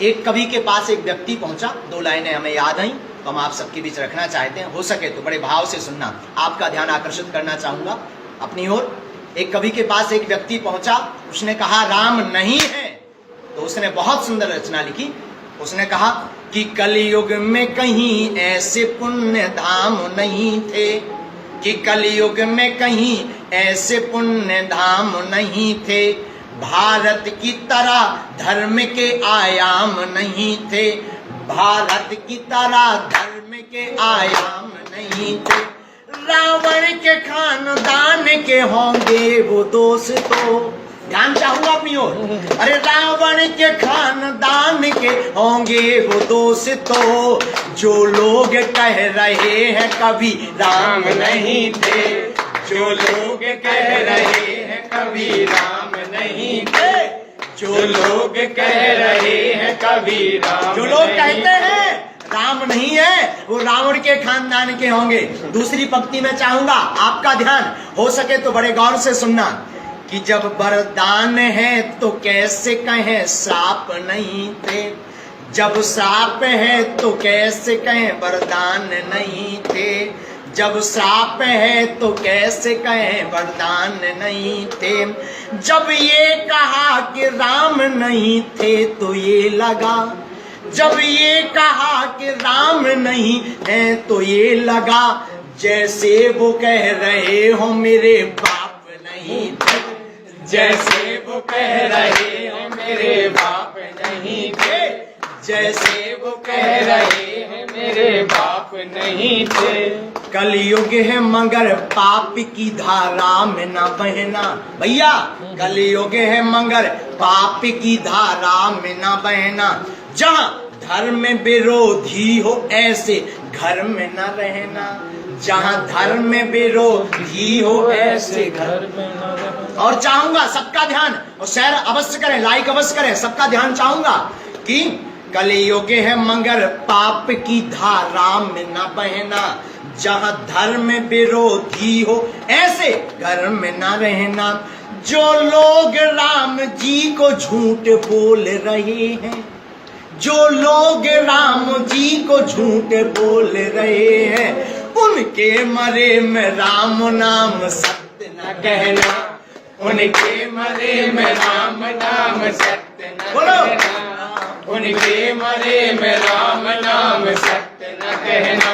एक कवि के पास एक व्यक्ति पहुंचा, 2 लाइनें हमें याद आई तो हम आप सबके बीच रखना चाहते हैं। हो सके तो बड़े भाव से सुनना, आपका ध्यान आकर्षित करना चाहूंगा अपनी ओर। एक कवि के पास एक व्यक्ति पहुंचा, उसने कहा राम नहीं है। तो उसने बहुत सुंदर रचना लिखी। उसने कहा कि कलयुग में कहीं ऐसे पुण्य धाम नहीं थे, कि कलयुग में कहीं ऐसे पुण्य धाम नहीं थे, भारत की तरह धर्म के आयाम नहीं थे, भारत की तरह धर्म के आयाम नहीं थे, रावण के खानदान के होंगे वो दोस्तों। ध्यान चाहूंगा अपनी ओर। अरे रावण के खानदान के होंगे वो दोस्तों, जो लोग कह रहे हैं कभी राम नहीं थे, जो लोग कह रहे हैं कभी राम नहीं थे, जो लोग कह रहे हैं कभी राम, जो लोग कहते हैं राम नहीं है वो रावण के खानदान के होंगे। दूसरी पंक्ति में चाहूंगा आपका ध्यान, हो सके तो बड़े गौर से सुनना, कि जब वरदान है तो कैसे कहें श्राप नहीं थे, जब श्राप है तो कैसे कहें वरदान नहीं थे, जब श्राप है तो कैसे कहें वरदान नहीं थे, जब ये कहा कि राम नहीं थे तो ये लगा, जब ये कहा कि राम नहीं है तो ये लगा, जैसे वो कह रहे हो मेरे बाप नहीं थे, जैसे वो कह रहे हो मेरे बाप नहीं थे, जैसे वो कह रहे हैं मेरे बाप नहीं थे। कलयुग है मगर पाप की धारा में न बहना, भैया कलयुग है मगर पाप की धारा में न बहना, जहाँ धर्म विरोधी हो ऐसे घर में न रहना, जहाँ धर्म विरोधी हो ऐसे घर में न रहना। और चाहूंगा सबका ध्यान, और शेयर अवश्य करें, लाइक अवश्य करें, सबका ध्यान चाहूंगा कि कलयुग है मगर पाप की धारा में न बहना, जहाँ धर्म विरोधी हो ऐसे घर में न रहना, जो लोग राम जी को झूठ बोल रहे हैं, जो लोग राम जी को झूठ बोल रहे हैं, उनके मरे में राम नाम सत्य न कहना, उनके मरे में राम नाम सत्य न कहना, उनके मरे में राम नाम सत्य न कहना,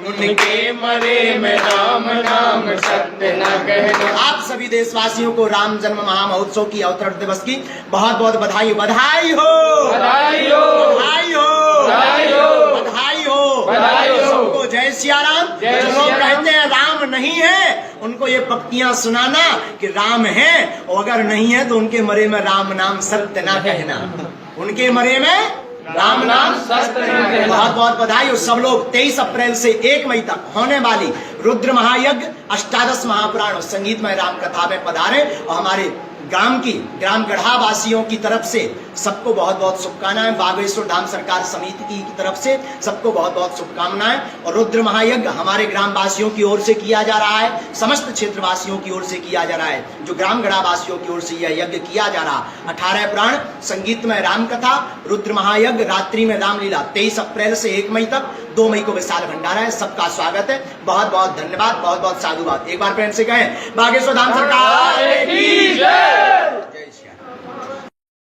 उनके मरे में राम नाम सत्य न कहना। आप सभी देशवासियों को राम जन्म महामहोत्सव की अवतरण दिवस की बहुत बहुत बधाई, बधाई हो, बधाई हो, बधाई हो, बधाई हो, बधाई हो, बधाई हो सबको। जय सिया राम। जो लोग कहते हैं राम नहीं है, उनको ये पंक्तियां सुनाना कि राम है, और अगर नहीं है तो उनके मरे में राम नाम सत्य न कहना, उनके मरे में राम नाम सत्य न कहना। बहुत बहुत बधाई हो सब लोग। 23 अप्रैल से 1 मई तक होने वाली रुद्र महायज्ञ, अष्टादश महापुराण और संगीतमय राम कथा में पधारे, और हमारे ग्राम गढ़ा वासियों की तरफ से सबको बहुत बहुत शुभकामनाएं, बागेश्वर धाम सरकार समिति की तरफ से सबको बहुत बहुत शुभकामनाएं। और रुद्र महायज्ञ हमारे ग्राम वासियों की ओर से किया जा रहा है, समस्त क्षेत्र वासियों की ओर से किया जा रहा है, जो ग्राम गढ़ा वासियों की ओर से यह यज्ञ किया जा रहा। 18 पुराण, संगीतमय राम कथा, रुद्र महायज्ञ, रात्रि में रामलीला, 23 अप्रैल से 1 मई तक, 2 मई को विशाल भंडारा है। सबका स्वागत है, बहुत बहुत धन्यवाद, बहुत बहुत साधुवाद। एक बार प्रेम से कहें बागेश्वर धाम सरकार की जय।